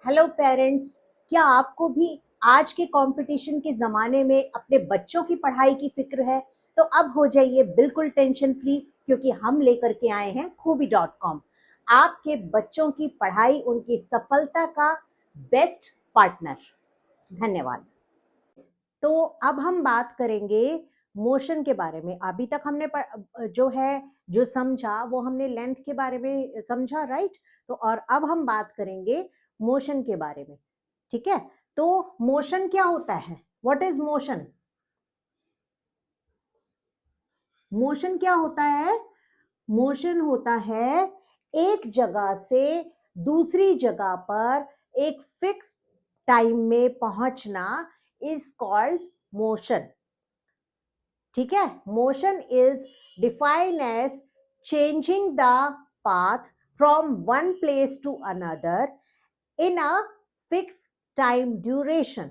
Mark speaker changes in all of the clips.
Speaker 1: Hello parents, क्या आपको भी आज के कंपटीशन के ज़माने में अपने बच्चों की पढ़ाई की फिक्र है? तो अब हो जाइए बिल्कुल टेंशन फ्री, क्योंकि हम लेकर के आए हैं खूबी.com, आपके बच्चों की पढ़ाई उनकी सफलता का बेस्ट पार्टनर। धन्यवाद। तो अब हम बात करेंगे मोशन के बारे में। अभी तक हमने जो समझा वो हमने लेंथ के बारे में समझा, राइट? तो और अब हम बात करेंगे मोशन के बारे में, ठीक है? तो मोशन क्या होता है? What is motion? मोशन क्या होता है? मोशन होता है एक जगह से दूसरी जगह पर एक फिक्स टाइम में पहुंचना, इज कॉल्ड मोशन। ठीक है? Motion is defined as changing the path from one place to another in a fixed time duration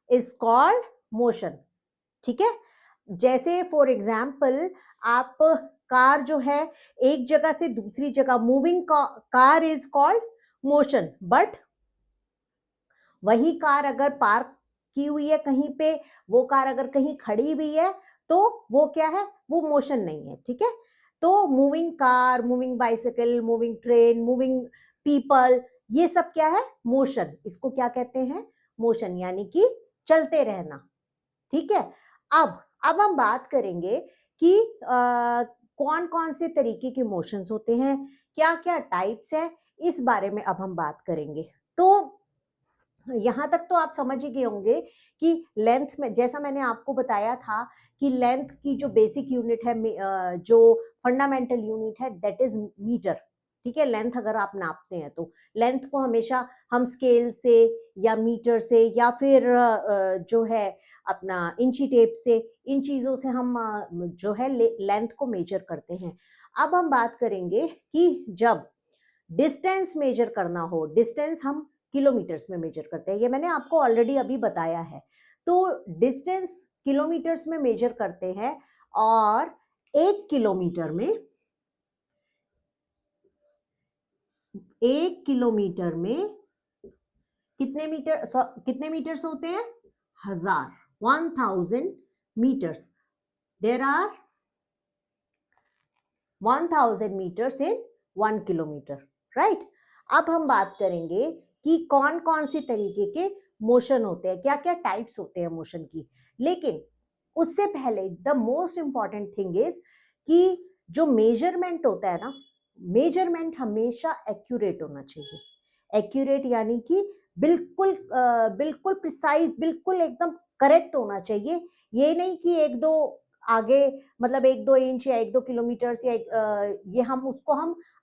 Speaker 1: is called motion. ठीक है? जैसे फॉर एग्जाम्पल, आप कार जो है एक जगह से दूसरी जगह moving car is called motion, but वही कार अगर पार्क की हुई है कहीं पे, वो कार अगर कहीं खड़ी हुई है, तो वो क्या है? वो मोशन नहीं है। ठीक है? तो moving car, moving bicycle, moving train, moving people, ये सब क्या है? मोशन। इसको क्या कहते हैं? मोशन, यानी कि चलते रहना। ठीक है? अब हम बात करेंगे कि कौन कौन से तरीके के मोशंस होते हैं, क्या क्या टाइप्स है, इस बारे में अब हम बात करेंगे। तो यहां तक तो आप समझ ही गए होंगे कि लेंथ में, जैसा मैंने आपको बताया था कि लेंथ की जो बेसिक यूनिट है, जो फंडामेंटल यूनिट है, दैट इज मीटर। ठीक है? लेंथ अगर आप नापते हैं तो लेंथ को हमेशा हम स्केल से या मीटर से या फिर जो है अपना इंची टेप से, इन चीजों से हम जो है लेंथ को मेजर करते हैं। अब हम बात करेंगे कि जब डिस्टेंस मेजर करना हो, डिस्टेंस हम किलोमीटर्स में मेजर करते हैं, ये मैंने आपको ऑलरेडी अभी बताया है। तो डिस्टेंस किलोमीटर्स में मेजर करते हैं, और एक किलोमीटर में, एक किलोमीटर में कितने मीटर्स होते हैं? 1000, 1000 metres. There are 1000 metres in 1 kilometre, right? अब हम बात करेंगे कि कौन कौन सी तरीके के मोशन होते हैं, क्या क्या टाइप्स होते हैं मोशन की। लेकिन उससे पहले the most important thing is कि जो मेजरमेंट होता है ना, मेजरमेंट हमेशा एक्यूरेट होना चाहिए। एक्यूरेट यानी कि बिल्कुल बिल्कुल प्रिसाइज, बिल्कुल एकदम करेक्ट होना चाहिए। ये नहीं कि एक दो आगे, मतलब 1-2 इंच या 1-2 किलोमीटर या ये हम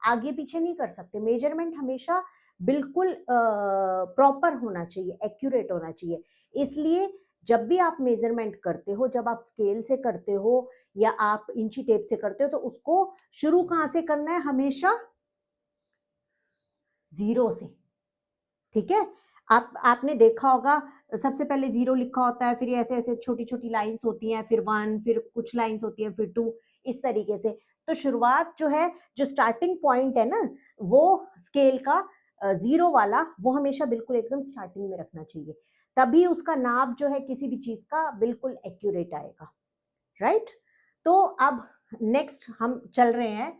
Speaker 1: आगे पीछे नहीं कर सकते। मेजरमेंट हमेशा बिल्कुल प्रॉपर होना चाहिए, एक्यूरेट होना चाहिए। इसलिए जब भी आप मेजरमेंट करते हो, जब आप स्केल से करते हो या आप इंची टेप से करते हो, तो उसको शुरू कहां से करना है? हमेशा जीरो से। ठीक है? आपने देखा होगा, सबसे पहले जीरो लिखा होता है, फिर ऐसे ऐसे छोटी छोटी लाइंस होती हैं, फिर वन, फिर कुछ लाइंस होती हैं, फिर टू, इस तरीके से। तो शुरुआत जो है, जो स्टार्टिंग पॉइंट है ना, वो स्केल का जीरो वाला, वो हमेशा बिल्कुल एकदम स्टार्टिंग में रखना चाहिए। तभी उसका नाप जो है किसी भी चीज का बिल्कुल एक्यूरेट आएगा, राइट? तो अब नेक्स्ट हम चल रहे हैं,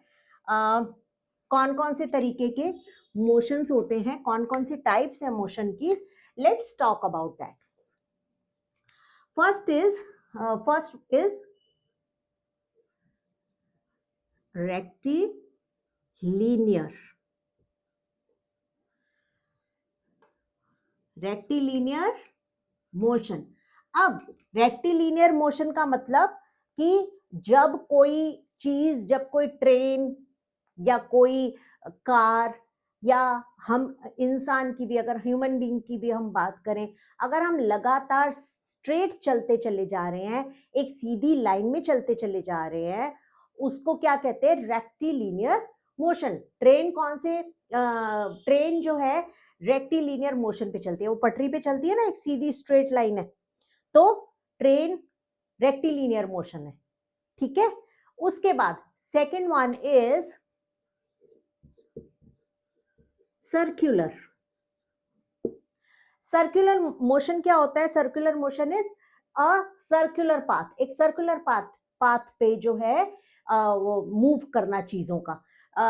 Speaker 1: कौन कौन से तरीके के मोशंस होते हैं, कौन कौन सी टाइप्स है मोशन की। Let's talk about that. First is rectilinear. Rectilinear motion. अब रेक्टिलिनियर मोशन का मतलब कि जब कोई चीज, जब कोई ट्रेन या कोई कार, या हम इंसान की भी, अगर ह्यूमन बीइंग की भी हम बात करें, अगर हम लगातार स्ट्रेट चलते चले जा रहे हैं, एक सीधी लाइन में चलते चले जा रहे हैं, उसको क्या कहते हैं? Rectilinear motion. ट्रेन कौन से ट्रेन जो है रेक्टिलिनियर मोशन पे चलती है, वो पटरी पे चलती है ना, एक सीधी स्ट्रेट लाइन है, तो ट्रेन रेक्टिलिनियर मोशन है। ठीक है? उसके बाद second one is circular. Circular motion क्या होता है? Circular motion is a circular path, एक सर्कुलर पाथ पे जो है वो मूव करना चीजों का।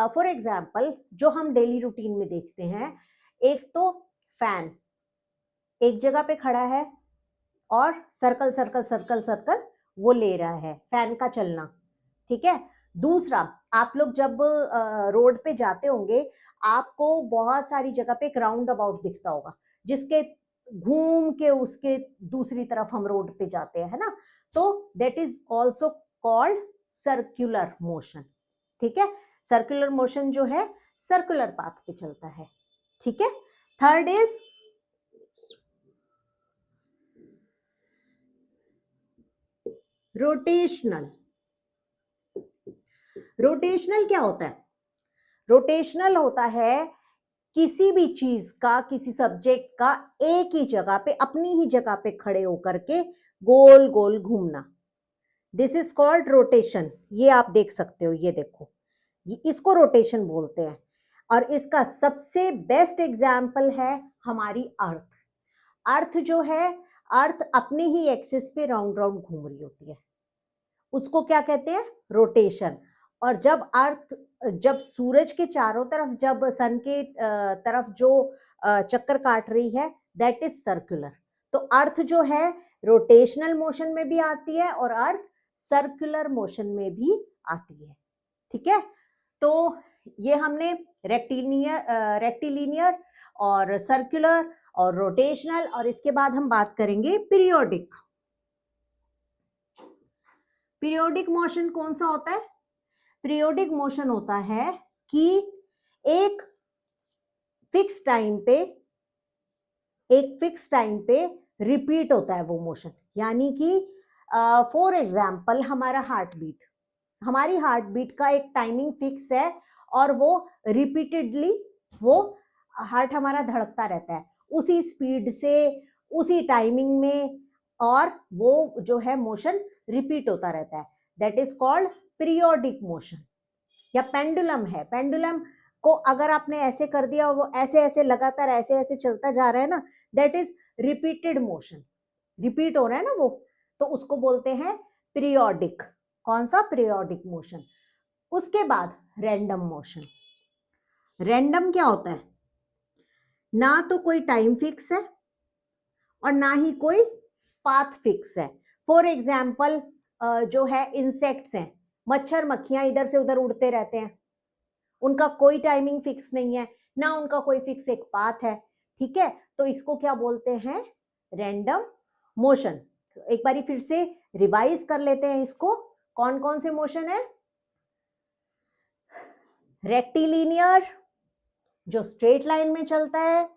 Speaker 1: फॉर एग्जाम्पल जो हम डेली रूटीन में देखते हैं, एक तो फैन एक जगह पे खड़ा है और सर्कल सर्कल सर्कल सर्कल वो ले रहा है, फैन का चलना, ठीक है। दूसरा, आप लोग जब रोड पे जाते होंगे, आपको बहुत सारी जगह पे एक राउंड अबाउट दिखता होगा, जिसके घूम के उसके दूसरी तरफ हम रोड पे जाते हैं, है ना। तो that is also called circular motion, ठीक है। सर्कुलर मोशन जो है सर्कुलर पाथ पे चलता है, ठीक है। Third is rotational. रोटेशनल क्या होता है? रोटेशनल होता है किसी भी चीज का, किसी सब्जेक्ट का एक ही जगह पे, अपनी ही जगह पे खड़े होकर के गोल गोल घूमना। This is called rotation. ये आप देख सकते हो, ये देखो, ये इसको रोटेशन बोलते हैं। और इसका सबसे बेस्ट एग्जाम्पल है हमारी अर्थ। अर्थ जो है, अर्थ अपनी ही एक्सिस पे राउंड राउंड घूम रही होती है, उसको क्या कहते हैं? रोटेशन। और जब सूरज के चारों तरफ, जब सन के तरफ जो चक्कर काट रही है, दैट इज सर्कुलर। तो अर्थ जो है रोटेशनल मोशन में भी आती है और अर्थ सर्कुलर मोशन में भी आती है, ठीक है। तो ये हमने रेक्टिलिनियर और सर्कुलर और रोटेशनल, और इसके बाद हम बात करेंगे पीरियोडिक। पीरियोडिक मोशन कौन सा होता है? पीरियोडिक मोशन होता है कि एक फिक्स टाइम पे रिपीट होता है वो मोशन। यानी कि फॉर एग्जांपल हमारी हार्ट बीट का एक टाइमिंग फिक्स है, और वो रिपीटेडली वो हार्ट हमारा धड़कता रहता है उसी स्पीड से, उसी टाइमिंग में, और वो जो है मोशन रिपीट होता रहता है। That is called periodic motion. या पेंडुलम है, पेंडुलम को अगर आपने ऐसे कर दिया, वो ऐसे ऐसे लगातार ऐसे ऐसे चलता जा रहा है ना, that is repeated motion, repeat हो रहा है ना वो, तो उसको बोलते हैं पीरियोडिक। कौन सा? Periodic motion. उसके बाद रैंडम मोशन। रैंडम क्या होता है? ना तो कोई टाइम फिक्स है और ना ही कोई पाथ फिक्स है। फॉर एग्जाम्पल जो है इंसेक्ट्स हैं, मच्छर मक्खियां इधर से उधर उड़ते रहते हैं, उनका कोई टाइमिंग फिक्स नहीं है, ना उनका कोई फिक्स एक पाथ है, ठीक है। तो इसको क्या बोलते हैं? Random motion. एक बारी फिर से रिवाइज कर लेते हैं इसको। कौन कौन से मोशन है? रेक्टिलिनियर जो स्ट्रेट लाइन में चलता है,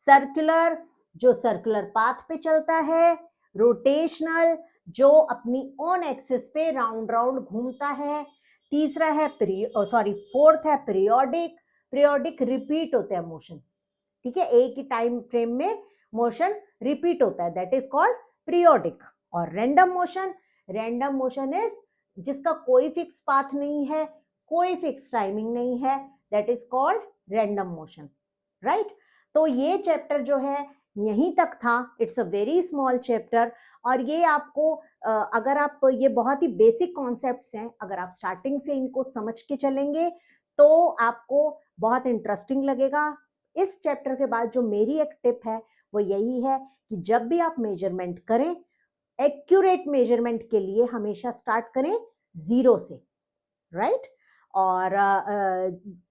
Speaker 1: सर्कुलर जो सर्कुलर पाथ पे चलता है, रोटेशनल जो अपनी ओन एक्सिस पे राउंड राउंड घूमता है, तीसरा है फोर्थ है पीरियोडिक। पीरियोडिक रिपीट होते हैं मोशन, ठीक है, एक ही टाइम फ्रेम में मोशन रिपीट होता है, दैट इज कॉल्ड पीरियोडिक। और रैंडम मोशन इज जिसका कोई फिक्स पाथ नहीं है, कोई फिक्स टाइमिंग नहीं है, that is called random motion, right. तो ये चैप्टर जो है यहीं तक था। It's a very small chapter, और ये आपको अगर आप, ये बहुत ही बेसिक कॉन्सेप्ट्स हैं, अगर आप स्टार्टिंग से इनको समझ के चलेंगे तो आपको बहुत इंटरेस्टिंग लगेगा। इस चैप्टर के बाद जो मेरी एक टिप है वो यही है कि जब भी आप मेजरमेंट करें, एक्यूरेट मेजरमेंट के लिए हमेशा स्टार्ट करें 0 से, राइट। और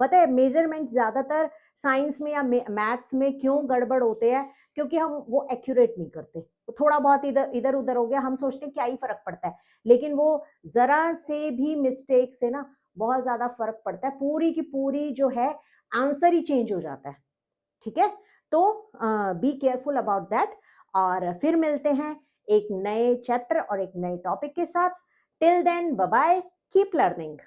Speaker 1: पता है मेजरमेंट ज्यादातर साइंस में या मैथ्स में क्यों गड़बड़ होते हैं? क्योंकि हम वो एक्यूरेट नहीं करते, थोड़ा बहुत इधर उधर हो गया, हम सोचते हैं क्या ही फर्क पड़ता है, लेकिन वो जरा से भी मिस्टेक से ना बहुत ज्यादा फर्क पड़ता है, पूरी की पूरी जो है आंसर ही चेंज हो जाता है, ठीक है। तो बी केयरफुल अबाउट दैट, और फिर मिलते हैं एक नए चैप्टर और एक नए टॉपिक के साथ। Till then bye bye, keep learning.